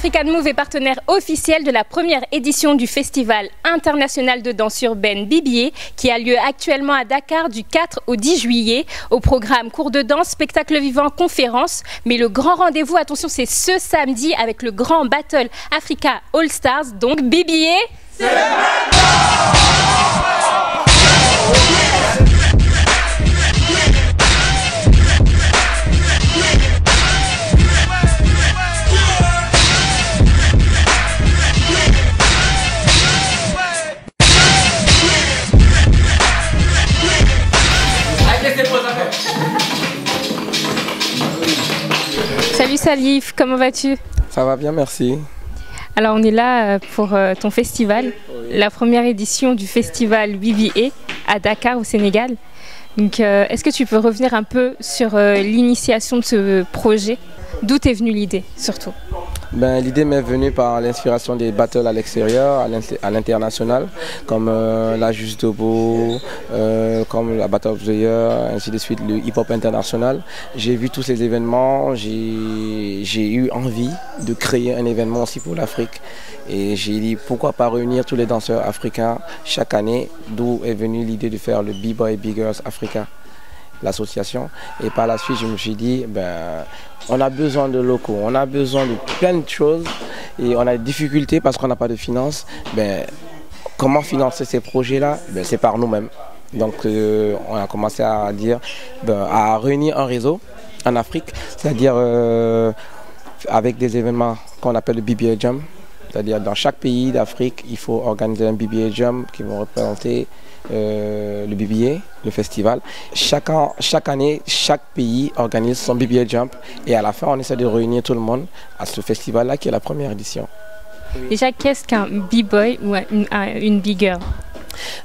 African Move est partenaire officiel de la première édition du Festival international de danse urbaine BBA qui a lieu actuellement à Dakar du 4 au 10 juillet. Au programme cours de danse, spectacle vivant, conférences. Mais le grand rendez-vous, attention, c'est ce samedi avec le grand Battle Africa All Stars. Donc BBA, c'est Salut Salif, comment vas-tu? Ça va bien, merci. Alors on est là pour ton festival, la première édition du festival BBA à Dakar au Sénégal. Donc est-ce que tu peux revenir un peu sur l'initiation de ce projet? D'où t'es venue l'idée surtout? L'idée m'est venue par l'inspiration des battles à l'extérieur, à l'international, comme la Juste Debout, comme la Battle of the Year, ainsi de suite, le hip-hop international. J'ai vu tous ces événements, j'ai eu envie de créer un événement aussi pour l'Afrique. Et j'ai dit pourquoi pas réunir tous les danseurs africains chaque année, d'où est venue l'idée de faire le B-Boy Biggers Africa, l'association. Et par la suite, je me suis dit, on a besoin de locaux, on a besoin de plein de choses et on a des difficultés parce qu'on n'a pas de finances. Comment financer ces projets-là? C'est par nous-mêmes. Donc on a commencé à dire, à réunir un réseau en Afrique, c'est-à-dire avec des événements qu'on appelle le BBA Jam. C'est-à-dire dans chaque pays d'Afrique, il faut organiser un BBA Jam qui vont représenter le BBA, le festival. Chaque année, chaque pays organise son BBA Jump et à la fin, on essaie de réunir tout le monde à ce festival-là qui est la première édition. Déjà, qu'est-ce qu'un B-Boy ou une Bigger?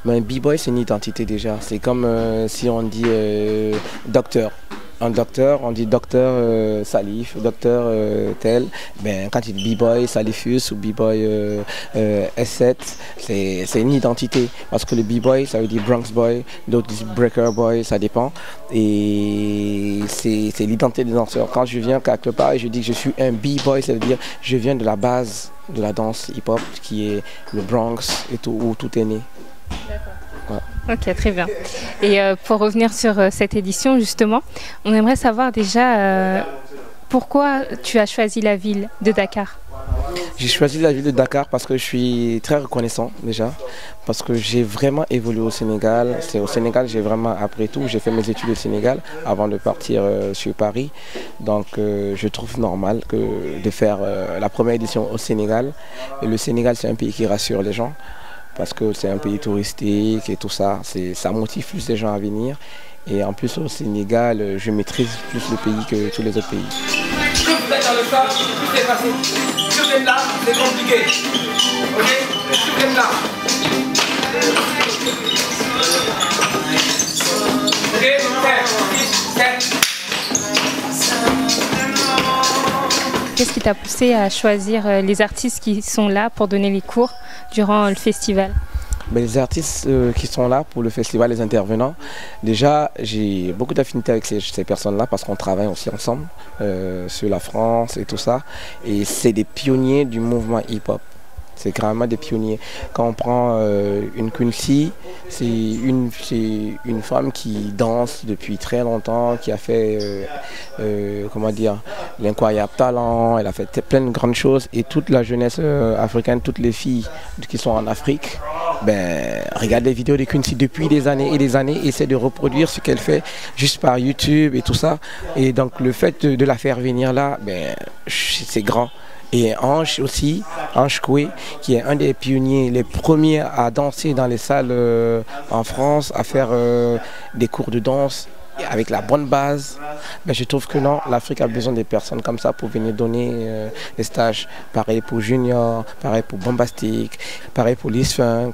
Un B-Boy, c'est une identité déjà. C'est comme si on dit docteur. Un docteur, on dit docteur Salif, docteur tel. Quand il dit B-Boy Salifus ou B-Boy S7, c'est une identité. Parce que le B-Boy, ça veut dire Bronx Boy, d'autres disent Breaker Boy, ça dépend. Et c'est l'identité des danseurs. Quand je viens quelque part et je dis que je suis un B-Boy, ça veut dire que je viens de la base de la danse hip-hop qui est le Bronx et tout, où tout est né. D'accord. Ouais. Ok, très bien. Et pour revenir sur cette édition, justement, on aimerait savoir déjà pourquoi tu as choisi la ville de Dakar. J'ai choisi la ville de Dakar parce que je suis très reconnaissant déjà, parce que j'ai vraiment évolué au Sénégal. C'est au Sénégal que j'ai vraiment appris tout. J'ai fait mes études au Sénégal avant de partir sur Paris. Donc je trouve normal de faire la première édition au Sénégal. Et le Sénégal, c'est un pays qui rassure les gens, parce que c'est un pays touristique et tout ça, ça motive plus les gens à venir. Et en plus au Sénégal, je maîtrise plus le pays que tous les autres pays. Plus vous êtes dans le temps, plus c'est facile. Plus vous êtes là, c'est compliqué. Ok? Plus vous êtes là. Ok? Qu'est-ce qui t'a poussé à choisir les artistes qui sont là pour donner les cours durant le festival? Les artistes qui sont là pour le festival, les intervenants, déjà j'ai beaucoup d'affinité avec ces personnes-là parce qu'on travaille aussi ensemble sur la France et tout ça. Et c'est des pionniers du mouvement hip-hop. C'est carrément des pionniers. Quand on prend une Quincy, c'est une femme qui danse depuis très longtemps, qui a fait comment dire, l'incroyable talent, elle a fait plein de grandes choses. Et toute la jeunesse africaine, toutes les filles qui sont en Afrique, regardent les vidéos de Quincy depuis des années et des années, essaient de reproduire ce qu'elle fait juste par YouTube et tout ça. Et donc le fait de la faire venir là, c'est grand. Et Ange aussi, Ange Koué, qui est un des pionniers, les premiers à danser dans les salles en France, à faire des cours de danse avec la bonne base. Je trouve que non, l'Afrique a besoin des personnes comme ça pour venir donner des stages. Pareil pour Junior, pareil pour Bombastic, pareil pour Liz Funk,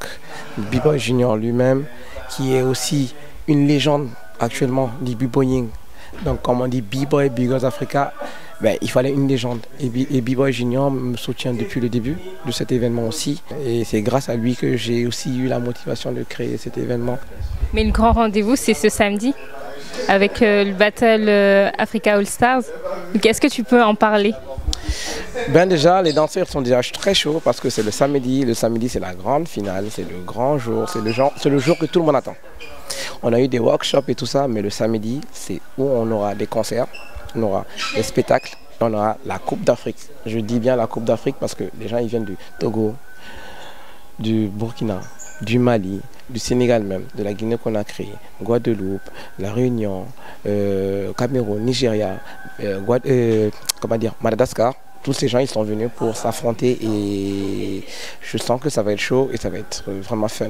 B-Boy Junior lui-même, qui est aussi une légende actuellement du B-Boying. Donc comme on dit B-Boy Biggers Africa, il fallait une légende. Et B-Boy Junior me soutient depuis le début de cet événement aussi. Et c'est grâce à lui que j'ai aussi eu la motivation de créer cet événement. Mais le grand rendez-vous, c'est ce samedi avec le Battle Africa All Stars. Est-ce que tu peux en parler? Ben déjà, les danseurs sont déjà très chauds parce que c'est le samedi. Le samedi, c'est la grande finale, c'est le grand jour, c'est le jour que tout le monde attend. On a eu des workshops et tout ça, mais le samedi, c'est où on aura des concerts, on aura des spectacles, on aura la Coupe d'Afrique. Je dis bien la Coupe d'Afrique parce que les gens ils viennent du Togo, du Burkina, du Mali, du Sénégal même, de la Guinée-Conakry, Guadeloupe, la Réunion, Cameroun, Nigeria, Madagascar. Tous ces gens ils sont venus pour s'affronter et je sens que ça va être chaud et ça va être vraiment fun.